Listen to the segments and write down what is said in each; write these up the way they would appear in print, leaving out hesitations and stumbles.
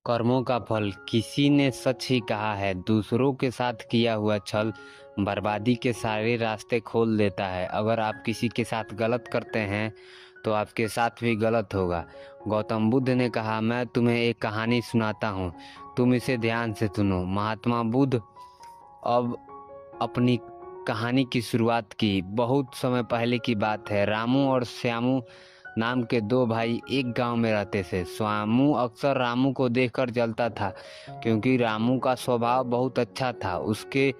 कर्मों का फल किसी ने सच ही कहा है। दूसरों के साथ किया हुआ छल बर्बादी के सारे रास्ते खोल देता है। अगर आप किसी के साथ गलत करते हैं तो आपके साथ भी गलत होगा। गौतम बुद्ध ने कहा, मैं तुम्हें एक कहानी सुनाता हूँ, तुम इसे ध्यान से सुनो। महात्मा बुद्ध अब अपनी कहानी की शुरुआत की। बहुत समय पहले की बात है। रामू और श्यामू नाम के दो भाई एक गांव में रहते थे। श्यामू अक्सर रामू को देखकर जलता था, क्योंकि रामू का स्वभाव बहुत अच्छा था। उसके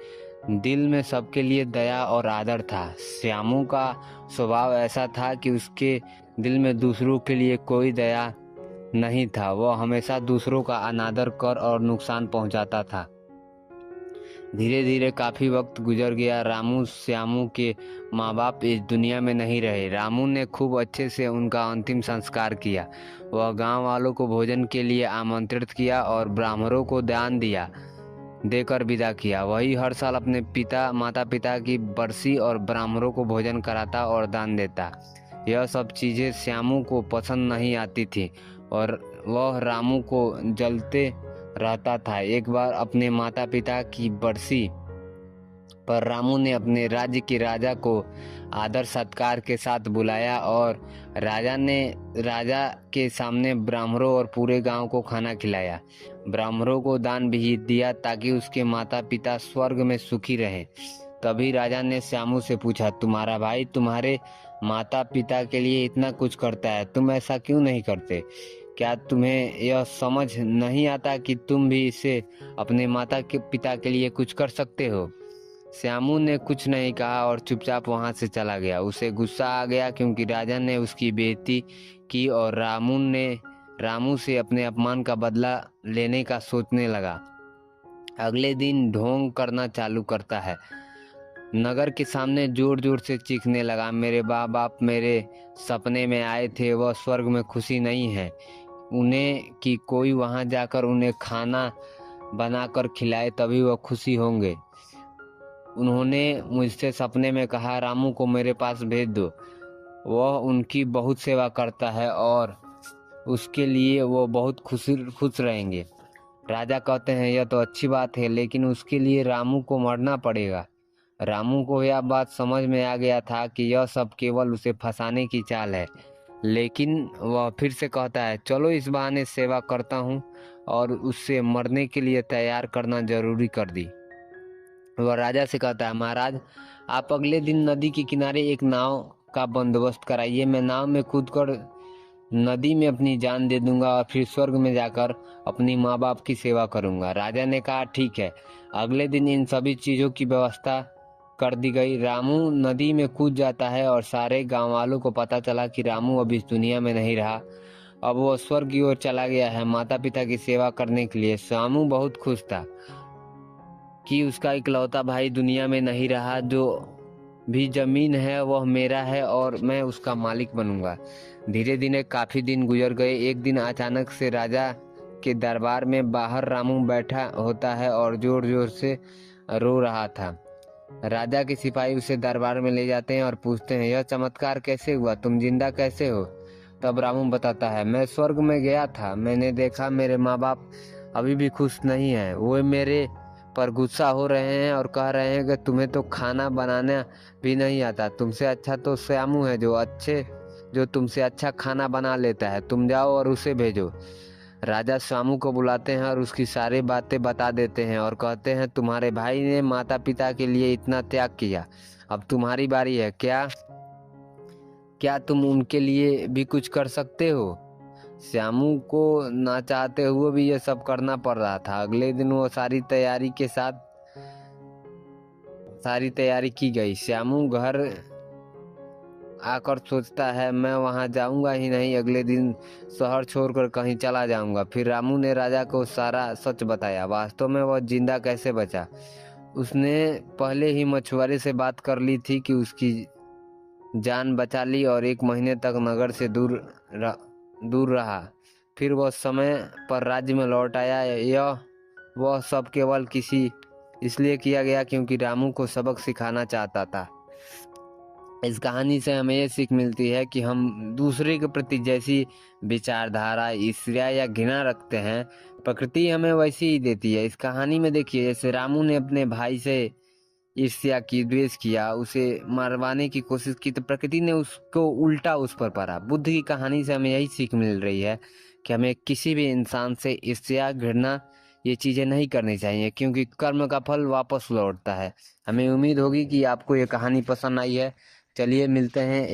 दिल में सबके लिए दया और आदर था। श्यामू का स्वभाव ऐसा था कि उसके दिल में दूसरों के लिए कोई दया नहीं था। वह हमेशा दूसरों का अनादर कर और नुकसान पहुंचाता था। धीरे धीरे काफी वक्त गुजर गया। रामू श्यामू के माँ बाप इस दुनिया में नहीं रहे। रामू ने खूब अच्छे से उनका अंतिम संस्कार किया। वह गांव वालों को भोजन के लिए आमंत्रित किया और ब्राह्मणों को दान देकर विदा किया। वही हर साल अपने माता पिता की बरसी और ब्राह्मणों को भोजन कराता और दान देता। यह सब चीजें श्यामू को पसंद नहीं आती थी और वह रामू को जलते रहता था। एक बार अपने माता पिता की बरसी पर रामू ने अपने राज्य के राजा को आदर सत्कार के साथ बुलाया और राजा के सामने ब्राह्मणों और पूरे गांव को खाना खिलाया। ब्राह्मणों को दान भी दिया ताकि उसके माता पिता स्वर्ग में सुखी रहें। तभी राजा ने श्यामू से पूछा, तुम्हारा भाई तुम्हारे माता पिता के लिए इतना कुछ करता है, तुम ऐसा क्यों नहीं करते? क्या तुम्हें यह समझ नहीं आता कि तुम भी इसे अपने माता के पिता के लिए कुछ कर सकते हो? श्यामू ने कुछ नहीं कहा और चुपचाप वहां से चला गया। उसे गुस्सा आ गया क्योंकि राजा ने उसकी बेइज्जती की और रामू से अपने अपमान का बदला लेने का सोचने लगा। अगले दिन ढोंग करना चालू करता है। नगर के सामने जोर जोर से चीखने लगा, मेरे माँ बाप मेरे सपने में आए थे, वह स्वर्ग में खुशी नहीं है उन्हें कि कोई वहां जाकर उन्हें खाना बनाकर खिलाए, तभी वह खुशी होंगे। उन्होंने मुझसे सपने में कहा, रामू को मेरे पास भेज दो, वह उनकी बहुत सेवा करता है और उसके लिए वो बहुत खुश रहेंगे। राजा कहते हैं, यह तो अच्छी बात है, लेकिन उसके लिए रामू को मरना पड़ेगा। रामू को यह बात समझ में आ गया था कि यह सब केवल उसे फंसाने की चाल है, लेकिन वह फिर से कहता है, चलो इस बहाने सेवा करता हूँ, और उससे मरने के लिए तैयार करना जरूरी कर दी। वह राजा से कहता है, महाराज आप अगले दिन नदी के किनारे एक नाव का बंदोबस्त कराइए। मैं नाव में कूदकर नदी में अपनी जान दे दूंगा और फिर स्वर्ग में जाकर अपनी माँ बाप की सेवा करूंगा। राजा ने कहा, ठीक है। अगले दिन इन सभी चीजों की व्यवस्था कर दी गई। रामू नदी में कूद जाता है और सारे गांव वालों को पता चला कि रामू अब इस दुनिया में नहीं रहा। अब वो स्वर्ग की ओर चला गया है माता पिता की सेवा करने के लिए। रामू बहुत खुश था कि उसका इकलौता भाई दुनिया में नहीं रहा। जो भी जमीन है वह मेरा है और मैं उसका मालिक बनूंगा। धीरे धीरे काफी दिन गुजर गए। एक दिन अचानक से राजा के दरबार में बाहर रामू बैठा होता है और जोर जोर से रो रहा था। राजा के सिपाही उसे दरबार में ले जाते हैं और पूछते हैं, यह चमत्कार कैसे हुआ, तुम जिंदा कैसे हो? तब रामू बताता है, मैं स्वर्ग में गया था, मैंने देखा मेरे माँ बाप अभी भी खुश नहीं है। वो मेरे पर गुस्सा हो रहे हैं और कह रहे हैं कि तुम्हें तो खाना बनाना भी नहीं आता। तुमसे अच्छा तो श्यामू है जो तुमसे अच्छा खाना बना लेता है। तुम जाओ और उसे भेजो। राजा श्यामू को बुलाते हैं और उसकी सारी बातें बता देते हैं और कहते हैं, तुम्हारे भाई ने माता पिता के लिए इतना त्याग किया, अब तुम्हारी बारी है। क्या तुम उनके लिए भी कुछ कर सकते हो? श्यामू को ना चाहते हुए भी ये सब करना पड़ रहा था। अगले दिन वो सारी तैयारी की गई। श्यामू घर आकर सोचता है, मैं वहां जाऊंगा ही नहीं, अगले दिन शहर छोड़कर कहीं चला जाऊंगा। फिर रामू ने राजा को सारा सच बताया। वास्तव में वह जिंदा कैसे बचा? उसने पहले ही मछुआरे से बात कर ली थी कि उसकी जान बचा ली और 1 महीने तक नगर से दूर रहा। फिर वह समय पर राज्य में लौट आया। वह सब केवल इसलिए किया गया क्योंकि रामू को सबक सिखाना चाहता था। इस कहानी से हमें ये सीख मिलती है कि हम दूसरे के प्रति जैसी विचारधारा, ईर्ष्या या घृणा रखते हैं, प्रकृति हमें वैसी ही देती है। इस कहानी में देखिए, जैसे रामू ने अपने भाई से ईर्ष्या की, द्वेष किया, उसे मरवाने की कोशिश की, तो प्रकृति ने उसको उल्टा उस पर पड़ा। बुद्ध की कहानी से हमें यही सीख मिल रही है कि हमें किसी भी इंसान से ईर्ष्या, घृणा ये चीज़ें नहीं करनी चाहिए, क्योंकि कर्म का फल वापस लौटता है। हमें उम्मीद होगी कि आपको ये कहानी पसंद आई है। चलिए मिलते हैं।